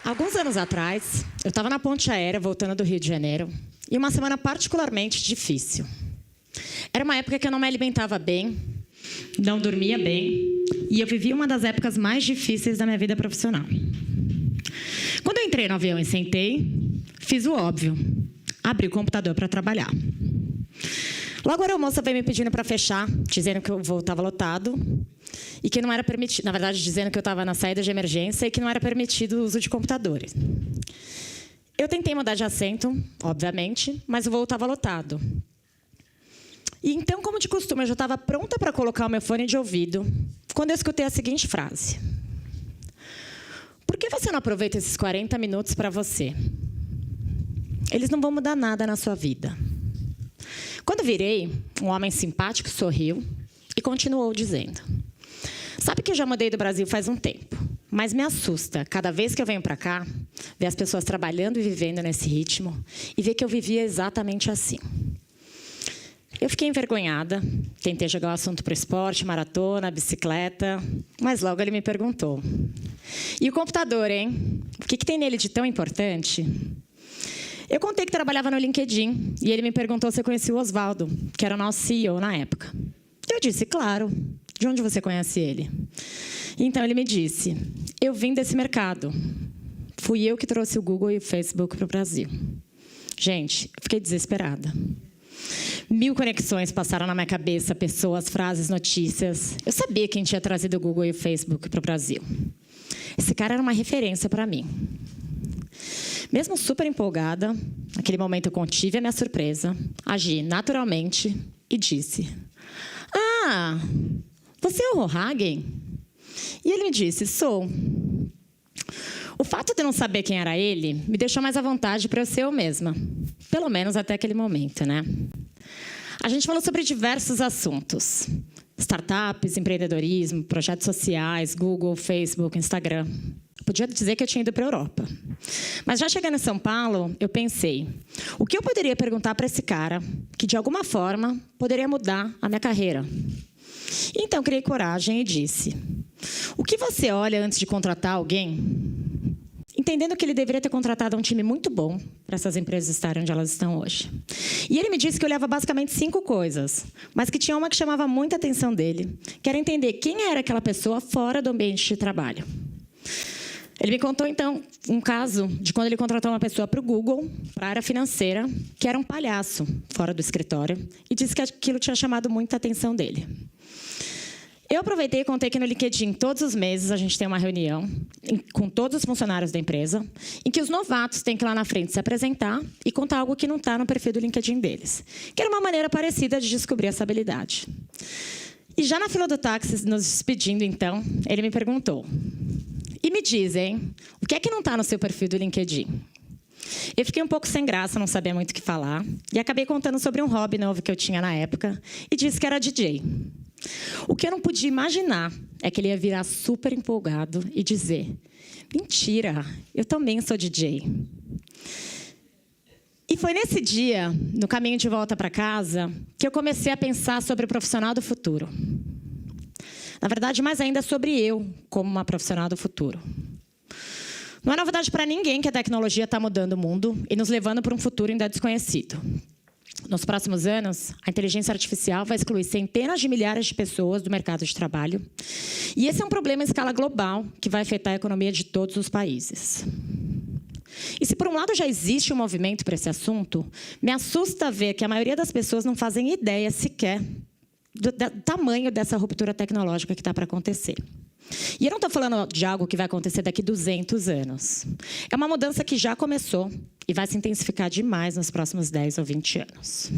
Alguns anos atrás, eu estava na ponte aérea, voltando do Rio de Janeiro, e uma semana particularmente difícil. Era uma época que eu não me alimentava bem, não dormia bem, e eu vivia uma das épocas mais difíceis da minha vida profissional. Quando eu entrei no avião e sentei, fiz o óbvio, abri o computador para trabalhar. Logo a aeromoça veio me pedindo para fechar, dizendo que o voo estava lotado e que não era permitido, na verdade, dizendo que eu estava na saída de emergência e que não era permitido o uso de computadores. Eu tentei mudar de assento, obviamente, mas o voo estava lotado. E então, como de costume, eu já estava pronta para colocar o meu fone de ouvido, quando eu escutei a seguinte frase: por que você não aproveita esses 40 minutos para você? Eles não vão mudar nada na sua vida. Quando virei, um homem simpático sorriu e continuou dizendo: sabe que eu já mudei do Brasil faz um tempo, mas me assusta, cada vez que eu venho para cá, ver as pessoas trabalhando e vivendo nesse ritmo e ver que eu vivia exatamente assim. Eu fiquei envergonhada, tentei jogar o assunto para o esporte, maratona, bicicleta, mas logo ele me perguntou: e o computador, hein? O que tem nele de tão importante? Eu contei que trabalhava no LinkedIn e ele me perguntou se eu conhecia o Oswaldo, que era o nosso CEO na época. Eu disse, claro. De onde você conhece ele? Então ele me disse: eu vim desse mercado. Fui eu que trouxe o Google e o Facebook para o Brasil. Gente, eu fiquei desesperada. 1000 conexões passaram na minha cabeça, pessoas, frases, notícias. Eu sabia quem tinha trazido o Google e o Facebook para o Brasil. Esse cara era uma referência para mim. Mesmo super empolgada, naquele momento eu contive a minha surpresa, agi naturalmente e disse: ah, você é o Rohagen? E ele me disse: sou. O fato de eu não saber quem era ele me deixou mais à vontade para eu ser eu mesma. Pelo menos até aquele momento, né? A gente falou sobre diversos assuntos: startups, empreendedorismo, projetos sociais, Google, Facebook, Instagram. Podia dizer que eu tinha ido para a Europa. Mas já chegando em São Paulo, eu pensei: o que eu poderia perguntar para esse cara que, de alguma forma, poderia mudar a minha carreira? Então, criei coragem e disse: o que você olha antes de contratar alguém? Entendendo que ele deveria ter contratado um time muito bom para essas empresas estarem onde elas estão hoje. E ele me disse que eu olhava basicamente 5 coisas, mas que tinha uma que chamava muita atenção dele, que era entender quem era aquela pessoa fora do ambiente de trabalho. Ele me contou, então, um caso de quando ele contratou uma pessoa para o Google, para a área financeira, que era um palhaço fora do escritório, e disse que aquilo tinha chamado muita atenção dele. Eu aproveitei e contei que no LinkedIn, todos os meses, a gente tem uma reunião com todos os funcionários da empresa, em que os novatos têm que ir lá na frente se apresentar e contar algo que não está no perfil do LinkedIn deles, que era uma maneira parecida de descobrir essa habilidade. E já na fila do táxi, nos despedindo, então, ele me perguntou: e me dizem, o que é que não está no seu perfil do LinkedIn? Eu fiquei um pouco sem graça, não sabia muito o que falar, e acabei contando sobre um hobby novo que eu tinha na época, e disse que era DJ. O que eu não podia imaginar é que ele ia virar super empolgado e dizer: mentira, eu também sou DJ. E foi nesse dia, no caminho de volta para casa, que eu comecei a pensar sobre o profissional do futuro. Na verdade, mais ainda sobre eu, como uma profissional do futuro. Não é novidade para ninguém que a tecnologia está mudando o mundo e nos levando para um futuro ainda desconhecido. Nos próximos anos, a inteligência artificial vai excluir centenas de milhares de pessoas do mercado de trabalho. E esse é um problema em escala global que vai afetar a economia de todos os países. E se, por um lado, já existe um movimento para esse assunto, me assusta ver que a maioria das pessoas não fazem ideia sequer do tamanho dessa ruptura tecnológica que está para acontecer. E eu não estou falando de algo que vai acontecer daqui a 200 anos. É uma mudança que já começou e vai se intensificar demais nos próximos 10 ou 20 anos.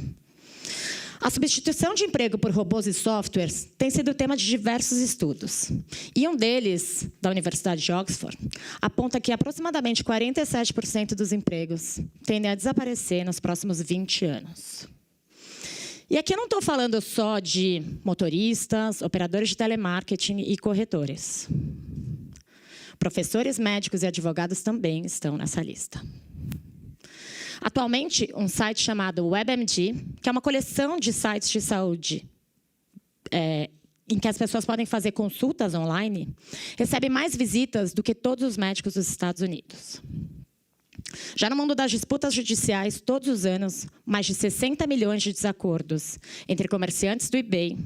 A substituição de emprego por robôs e softwares tem sido tema de diversos estudos. E um deles, da Universidade de Oxford, aponta que aproximadamente 47% dos empregos tendem a desaparecer nos próximos 20 anos. E aqui eu não estou falando só de motoristas, operadores de telemarketing e corretores. Professores, médicos e advogados também estão nessa lista. Atualmente, um site chamado WebMD, que é uma coleção de sites de saúde em que as pessoas podem fazer consultas online, recebe mais visitas do que todos os médicos dos Estados Unidos. Já no mundo das disputas judiciais, todos os anos, mais de 60 milhões de desacordos entre comerciantes do eBay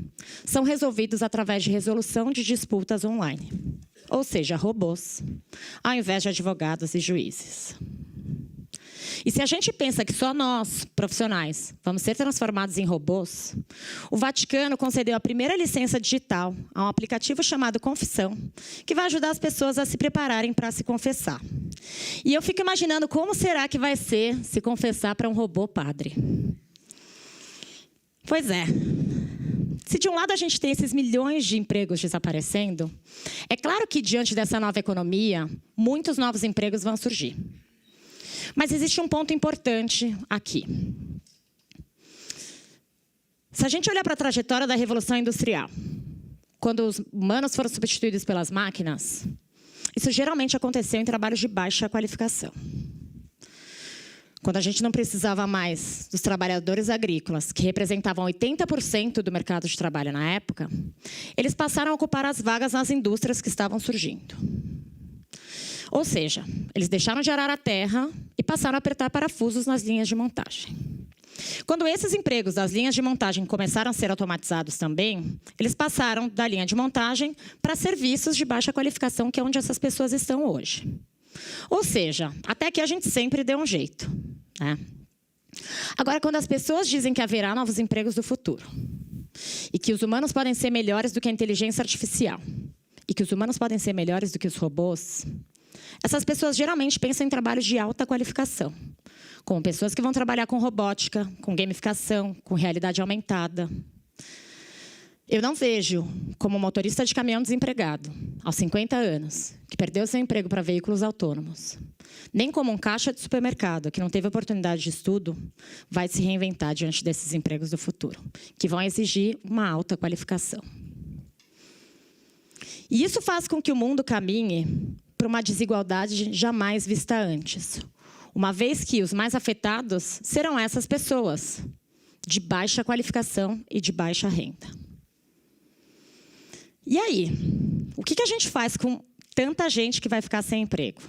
são resolvidos através de resolução de disputas online, ou seja, robôs, ao invés de advogados e juízes. E se a gente pensa que só nós, profissionais, vamos ser transformados em robôs, o Vaticano concedeu a primeira licença digital a um aplicativo chamado Confissão, que vai ajudar as pessoas a se prepararem para se confessar. E eu fico imaginando como será que vai ser se confessar para um robô padre. Pois é. Se de um lado a gente tem esses milhões de empregos desaparecendo, é claro que diante dessa nova economia, muitos novos empregos vão surgir. Mas existe um ponto importante aqui. Se a gente olhar para a trajetória da Revolução Industrial, quando os humanos foram substituídos pelas máquinas, isso geralmente aconteceu em trabalhos de baixa qualificação. Quando a gente não precisava mais dos trabalhadores agrícolas, que representavam 80% do mercado de trabalho na época, eles passaram a ocupar as vagas nas indústrias que estavam surgindo. Ou seja, eles deixaram de arar a terra e passaram a apertar parafusos nas linhas de montagem. Quando esses empregos das linhas de montagem começaram a ser automatizados também, eles passaram da linha de montagem para serviços de baixa qualificação, que é onde essas pessoas estão hoje. Ou seja, até aqui a gente sempre deu um jeito, né? Agora, quando as pessoas dizem que haverá novos empregos do futuro, e que os humanos podem ser melhores do que a inteligência artificial, e que os humanos podem ser melhores do que os robôs, essas pessoas geralmente pensam em trabalhos de alta qualificação, como pessoas que vão trabalhar com robótica, com gamificação, com realidade aumentada. Eu não vejo como um motorista de caminhão desempregado, aos 50 anos, que perdeu seu emprego para veículos autônomos, nem como um caixa de supermercado que não teve oportunidade de estudo, vai se reinventar diante desses empregos do futuro, que vão exigir uma alta qualificação. E isso faz com que o mundo caminhe para uma desigualdade jamais vista antes, uma vez que os mais afetados serão essas pessoas, de baixa qualificação e de baixa renda. E aí, o que a gente faz com tanta gente que vai ficar sem emprego?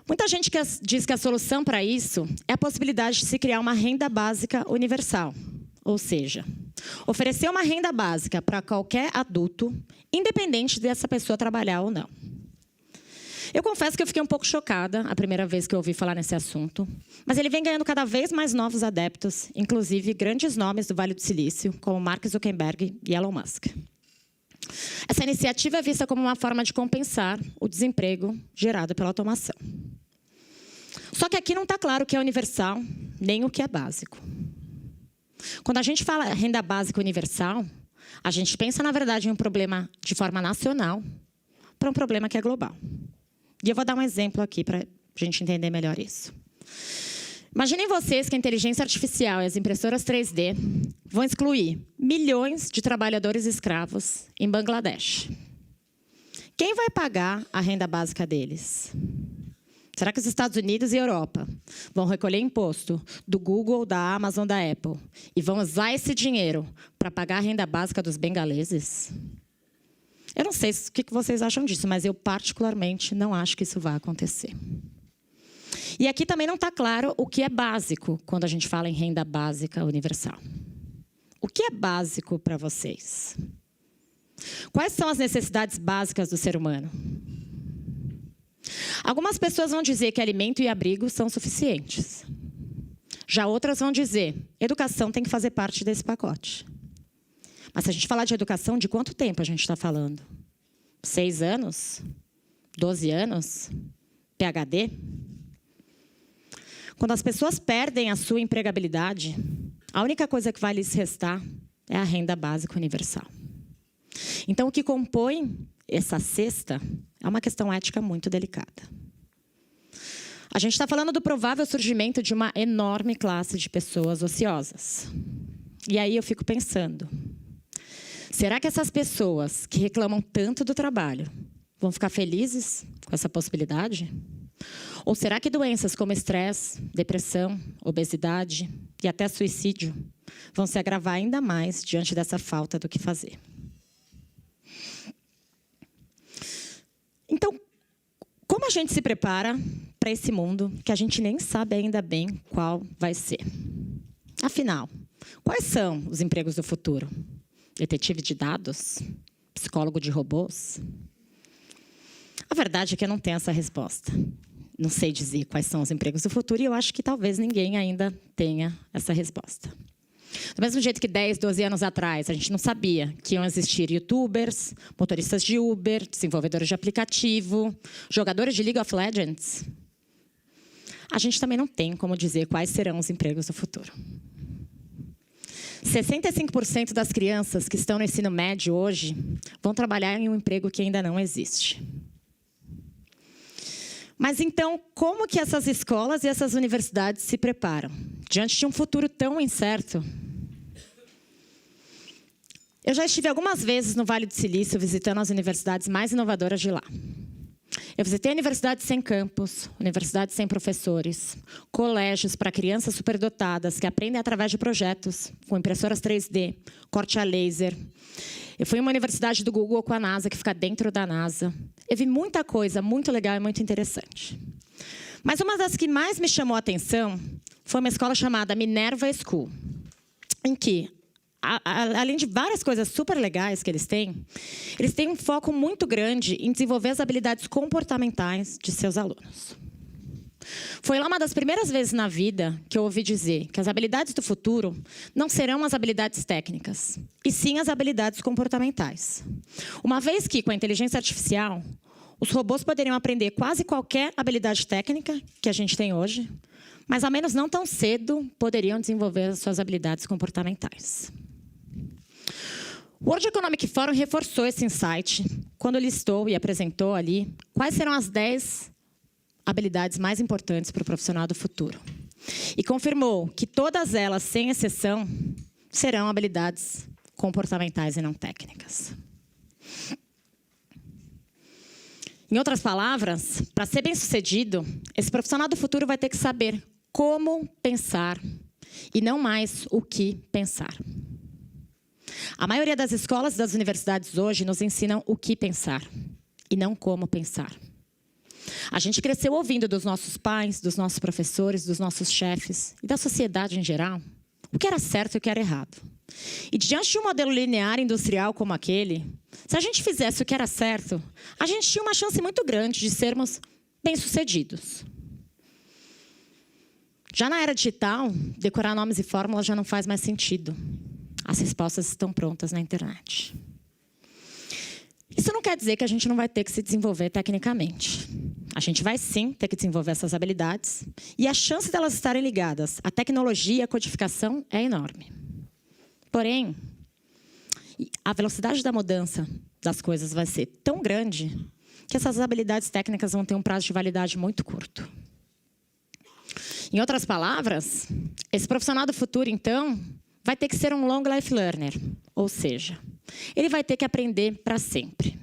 Muita gente diz que a solução para isso é a possibilidade de se criar uma renda básica universal, ou seja, oferecer uma renda básica para qualquer adulto, independente dessa pessoa trabalhar ou não. Eu confesso que eu fiquei um pouco chocada a primeira vez que eu ouvi falar nesse assunto, mas ele vem ganhando cada vez mais novos adeptos, inclusive grandes nomes do Vale do Silício, como Mark Zuckerberg e Elon Musk. Essa iniciativa é vista como uma forma de compensar o desemprego gerado pela automação. Só que aqui não está claro o que é universal, nem o que é básico. Quando a gente fala renda básica universal, a gente pensa, na verdade, em um problema de forma nacional para um problema que é global. E eu vou dar um exemplo aqui para a gente entender melhor isso. Imaginem vocês que a inteligência artificial e as impressoras 3D vão excluir milhões de trabalhadores escravos em Bangladesh. Quem vai pagar a renda básica deles? Será que os Estados Unidos e Europa vão recolher imposto do Google, da Amazon, da Apple e vão usar esse dinheiro para pagar a renda básica dos bengaleses? Eu não sei o que vocês acham disso, mas eu particularmente não acho que isso vai acontecer. E aqui também não está claro o que é básico quando a gente fala em renda básica universal. O que é básico para vocês? Quais são as necessidades básicas do ser humano? Algumas pessoas vão dizer que alimento e abrigo são suficientes. Já outras vão dizer, educação tem que fazer parte desse pacote. Mas se a gente falar de educação, de quanto tempo a gente está falando? 6 anos? 12 anos? PhD? Quando as pessoas perdem a sua empregabilidade, a única coisa que vai lhes restar é a renda básica universal. Então, o que compõe essa cesta é uma questão ética muito delicada. A gente está falando do provável surgimento de uma enorme classe de pessoas ociosas. E aí eu fico pensando, será que essas pessoas que reclamam tanto do trabalho vão ficar felizes com essa possibilidade? Ou será que doenças como estresse, depressão, obesidade, e até suicídio vão se agravar ainda mais diante dessa falta do que fazer. Então, como a gente se prepara para esse mundo que a gente nem sabe ainda bem qual vai ser? Afinal, quais são os empregos do futuro? Detetive de dados? Psicólogo de robôs? A verdade é que eu não tenho essa resposta. Não sei dizer quais são os empregos do futuro e eu acho que talvez ninguém ainda tenha essa resposta. Do mesmo jeito que 10, 12 anos atrás, a gente não sabia que iam existir youtubers, motoristas de Uber, desenvolvedores de aplicativo, jogadores de League of Legends, a gente também não tem como dizer quais serão os empregos do futuro. 65% das crianças que estão no ensino médio hoje vão trabalhar em um emprego que ainda não existe. Mas então, como que essas escolas e essas universidades se preparam diante de um futuro tão incerto? Eu já estive algumas vezes no Vale do Silício visitando as universidades mais inovadoras de lá. Eu visitei universidades sem campus, universidades sem professores, colégios para crianças superdotadas que aprendem através de projetos, com impressoras 3D, corte a laser. Eu fui em uma universidade do Google com a NASA, que fica dentro da NASA. Eu vi muita coisa muito legal e muito interessante. Mas uma das que mais me chamou a atenção foi uma escola chamada Minerva School, em que, além de várias coisas super legais que eles têm um foco muito grande em desenvolver as habilidades comportamentais de seus alunos. Foi lá uma das primeiras vezes na vida que eu ouvi dizer que as habilidades do futuro não serão as habilidades técnicas, e sim as habilidades comportamentais. Uma vez que, com a inteligência artificial, os robôs poderiam aprender quase qualquer habilidade técnica que a gente tem hoje, mas, ao menos não tão cedo, poderiam desenvolver as suas habilidades comportamentais. O World Economic Forum reforçou esse insight quando listou e apresentou ali quais serão as 10 habilidades mais importantes para o profissional do futuro. E confirmou que todas elas, sem exceção, serão habilidades comportamentais e não técnicas. Em outras palavras, para ser bem-sucedido, esse profissional do futuro vai ter que saber como pensar e não mais o que pensar. A maioria das escolas e das universidades hoje nos ensinam o que pensar e não como pensar. A gente cresceu ouvindo dos nossos pais, dos nossos professores, dos nossos chefes e da sociedade em geral o que era certo e o que era errado. E diante de um modelo linear industrial como aquele, se a gente fizesse o que era certo, a gente tinha uma chance muito grande de sermos bem-sucedidos. Já na era digital, decorar nomes e fórmulas já não faz mais sentido. As respostas estão prontas na internet. Isso não quer dizer que a gente não vai ter que se desenvolver tecnicamente. A gente vai, sim, ter que desenvolver essas habilidades. E a chance delas estarem ligadas à tecnologia e à codificação é enorme. Porém, a velocidade da mudança das coisas vai ser tão grande que essas habilidades técnicas vão ter um prazo de validade muito curto. Em outras palavras, esse profissional do futuro, então, vai ter que ser um long life learner. Ou seja, ele vai ter que aprender para sempre.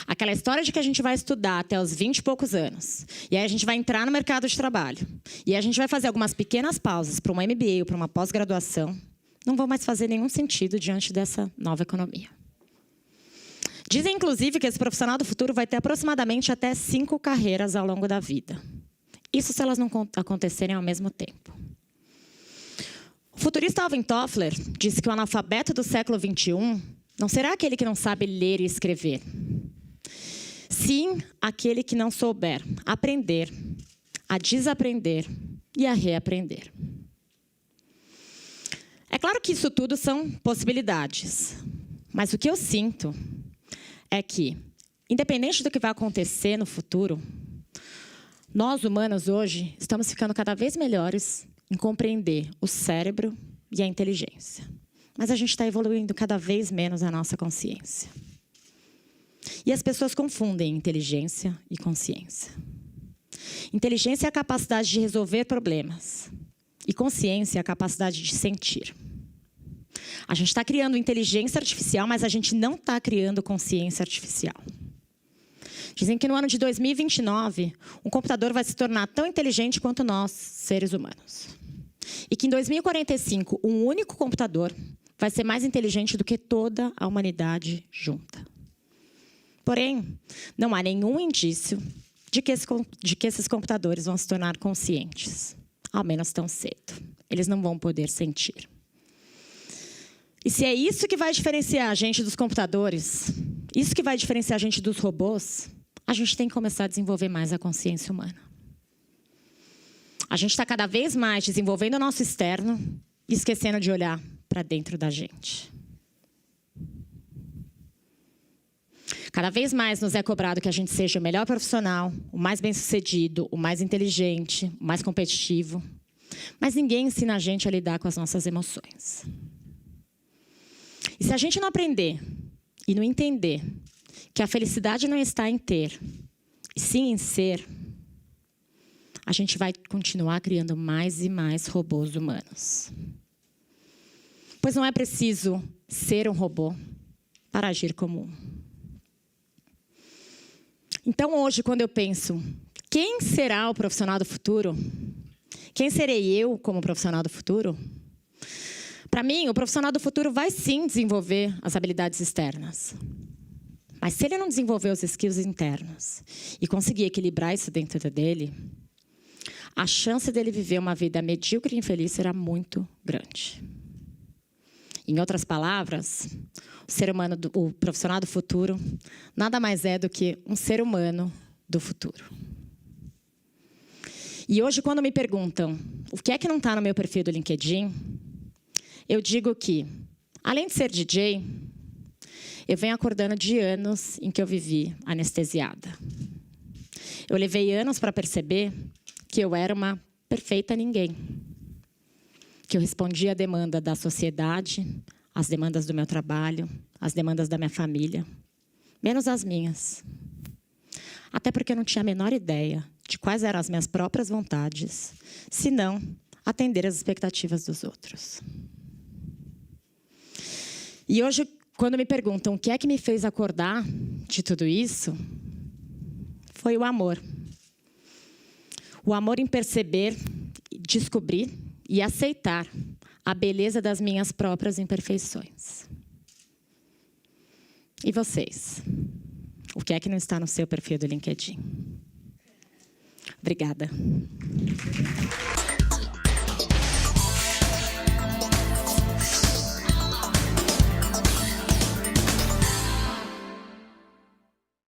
Aquela história de que a gente vai estudar até os 20 e poucos anos, e aí a gente vai entrar no mercado de trabalho, e aí a gente vai fazer algumas pequenas pausas para uma MBA ou para uma pós-graduação, não vão mais fazer nenhum sentido diante dessa nova economia. Dizem, inclusive, que esse profissional do futuro vai ter aproximadamente até 5 carreiras ao longo da vida. Isso se elas não acontecerem ao mesmo tempo. O futurista Alvin Toffler disse que o analfabeto do século XXI não será aquele que não sabe ler e escrever. Sim, aquele que não souber aprender, a desaprender e a reaprender. É claro que isso tudo são possibilidades. Mas o que eu sinto é que, independente do que vai acontecer no futuro, nós, humanos, hoje, estamos ficando cada vez melhores em compreender o cérebro e a inteligência. Mas a gente está evoluindo cada vez menos a nossa consciência. E as pessoas confundem inteligência e consciência. Inteligência é a capacidade de resolver problemas. E consciência é a capacidade de sentir. A gente está criando inteligência artificial, mas a gente não está criando consciência artificial. Dizem que no ano de 2029, um computador vai se tornar tão inteligente quanto nós, seres humanos. E que em 2045, um único computador vai ser mais inteligente do que toda a humanidade junta. Porém, não há nenhum indício de que esses computadores vão se tornar conscientes, ao menos tão cedo. Eles não vão poder sentir. E se é isso que vai diferenciar a gente dos computadores, isso que vai diferenciar a gente dos robôs, a gente tem que começar a desenvolver mais a consciência humana. A gente está cada vez mais desenvolvendo o nosso externo e esquecendo de olhar para dentro da gente. Cada vez mais nos é cobrado que a gente seja o melhor profissional, o mais bem-sucedido, o mais inteligente, o mais competitivo. Mas ninguém ensina a gente a lidar com as nossas emoções. E se a gente não aprender e não entender que a felicidade não está em ter, e sim em ser, a gente vai continuar criando mais e mais robôs humanos. Pois não é preciso ser um robô para agir como um. Então, hoje, quando eu penso, quem será o profissional do futuro? Quem serei eu como profissional do futuro? Para mim, o profissional do futuro vai sim desenvolver as habilidades externas. Mas se ele não desenvolver os skills internos e conseguir equilibrar isso dentro dele, a chance dele viver uma vida medíocre e infeliz será muito grande. Em outras palavras, o ser humano, o profissional do futuro, nada mais é do que um ser humano do futuro. E hoje, quando me perguntam o que é que não está no meu perfil do LinkedIn, eu digo que, além de ser DJ, eu venho acordando de anos em que eu vivi anestesiada. Eu levei anos para perceber que eu era uma perfeita ninguém. Que eu respondia à demanda da sociedade, às demandas do meu trabalho, às demandas da minha família, menos as minhas. Até porque eu não tinha a menor ideia de quais eram as minhas próprias vontades, senão atender às expectativas dos outros. E hoje, quando me perguntam o que é que me fez acordar de tudo isso, foi o amor. O amor em perceber, descobrir e aceitar a beleza das minhas próprias imperfeições. E vocês? O que é que não está no seu perfil do LinkedIn? Obrigada.